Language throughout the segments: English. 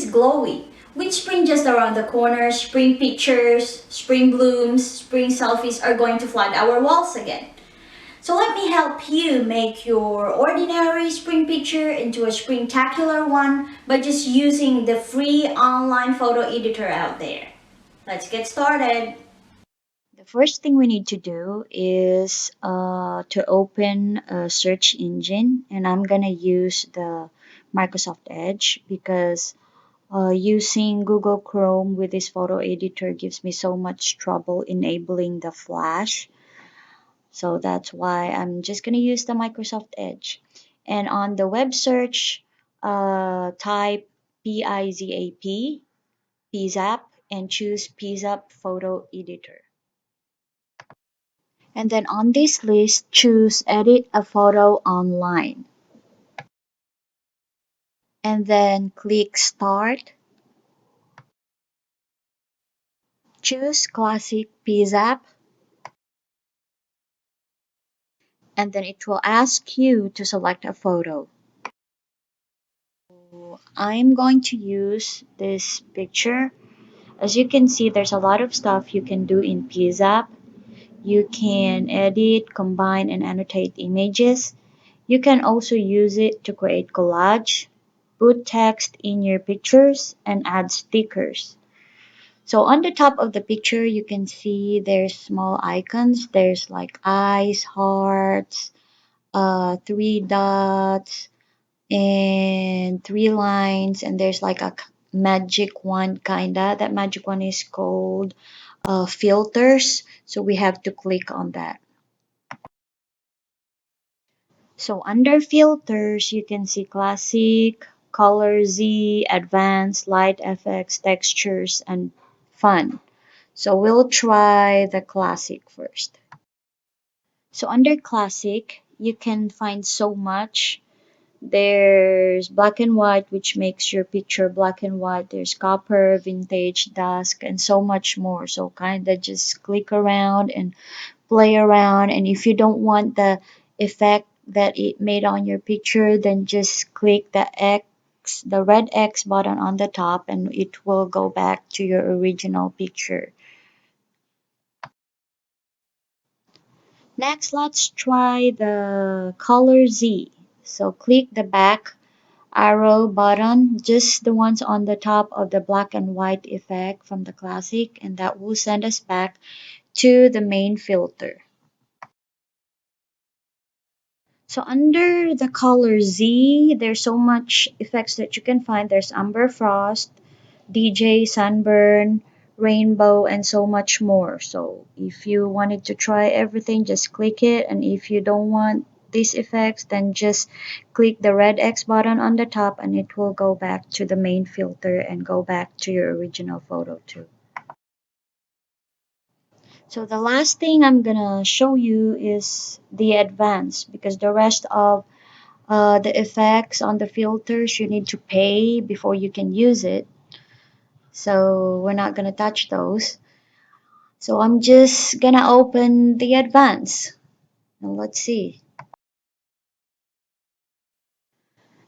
is glowy. With spring just around the corner, spring pictures, spring blooms, spring selfies are going to flood our walls again. So let me help you make your ordinary spring picture into a springtacular one by just using the free online photo editor out there. Let's get started. The first thing we need to do is to open a search engine, and I'm gonna use the Microsoft Edge because using Google Chrome with this photo editor gives me so much trouble enabling the Flash. So that's why I'm just gonna use the Microsoft Edge. And on the web search, type PIZAP, PZap, and choose PZap Photo Editor. And then on this list, choose Edit a Photo Online. And then click Start. Choose Classic PZap. And then it will ask you to select a photo. I'm going to use this picture. As you can see, there's a lot of stuff you can do in PZap. You can edit, combine, and annotate images. You can also use it to create collage, put text in your pictures, and add stickers. So on the top of the picture, you can see there's small icons. There's like eyes, hearts, three dots, and three lines, and there's like a magic one kinda. That magic one is called filters. So we have to click on that. So under filters, you can see classic, color Z, advanced, light effects, textures, and fun. So we'll try the classic first. So under classic, you can find so much. There's black and white, which makes your picture black and white. There's copper, vintage, dusk, and so much more. So kind of just click around and play around. And if you don't want the effect that it made on your picture, then just click the red X button on the top, and it will go back to your original picture. Next, let's try the color Z. So click the back arrow button, just the ones on the top of the black and white effect from the classic, and that will send us back to the main filter. So under the color Z, there's so much effects that you can find. There's Amber Frost, DJ, Sunburn, Rainbow, and so much more. So if you wanted to try everything, just click it. And if you don't want these effects, then just click the red X button on the top and it will go back to the main filter and go back to your original photo too. So the last thing I'm gonna show you is the advanced, because the rest of the effects on the filters you need to pay before you can use it. So we're not gonna touch those. So I'm just gonna open the advanced. Now let's see.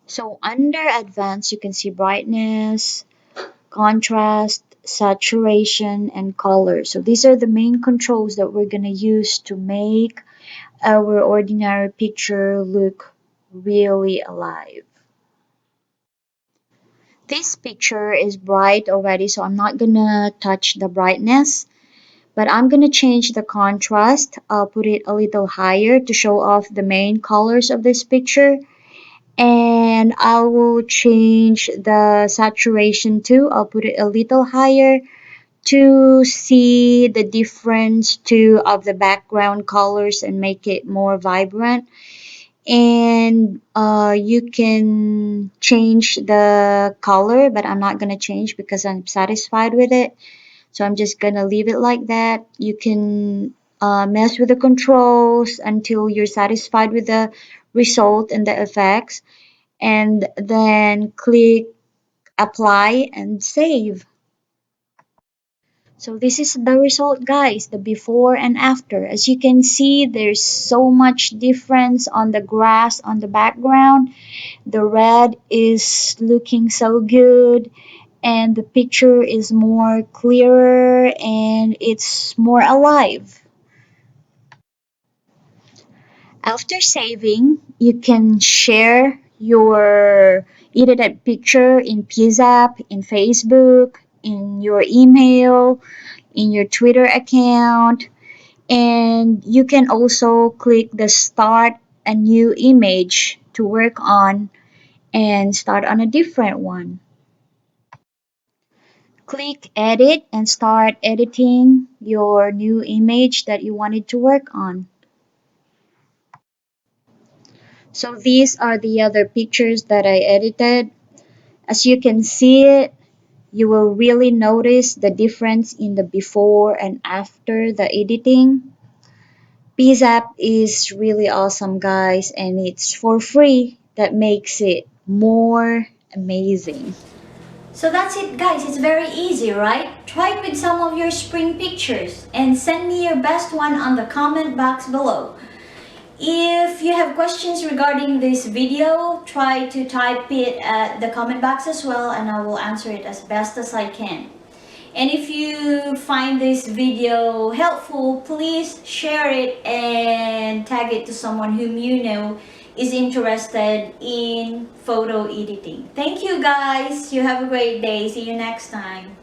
So under advanced, you can see brightness, contrast, saturation, and color. So these are the main controls that we're gonna use to make our ordinary picture look really alive. This picture is bright already, so I'm not gonna touch the brightness, but I'm gonna change the contrast. I'll put it a little higher to show off the main colors of this picture, and I will change the saturation too. I'll put it a little higher to see the difference too of the background colors and make it more vibrant. And you can change the color, but I'm not going to change because I'm satisfied with it. So I'm just going to leave it like that. You can mess with the controls until you're satisfied with the result and the effects, and then click apply and save. So this is the result, guys, the before and after. As you can see, there's so much difference on the grass on the background. The red is looking so good, and the picture is more clearer and it's more alive. After saving, you can share your edited picture in Pizap, in Facebook, in your email, in your Twitter account, and you can also click the start a new image to work on and start on a different one. Click edit and start editing your new image that you wanted to work on. So these are the other pictures that I edited. As you can see it, you will really notice the difference in the before and after the editing. PZap is really awesome, guys, and it's for free. That makes it more amazing. So that's it, guys. It's very easy, right? Try it with some of your spring pictures and send me your best one on the comment box below. If you have questions regarding this video, try to type it at the comment box as well, and I will answer it as best as I can. And if you find this video helpful, please share it and tag it to someone whom you know is interested in photo editing. Thank you, guys. You have a great day. See you next time.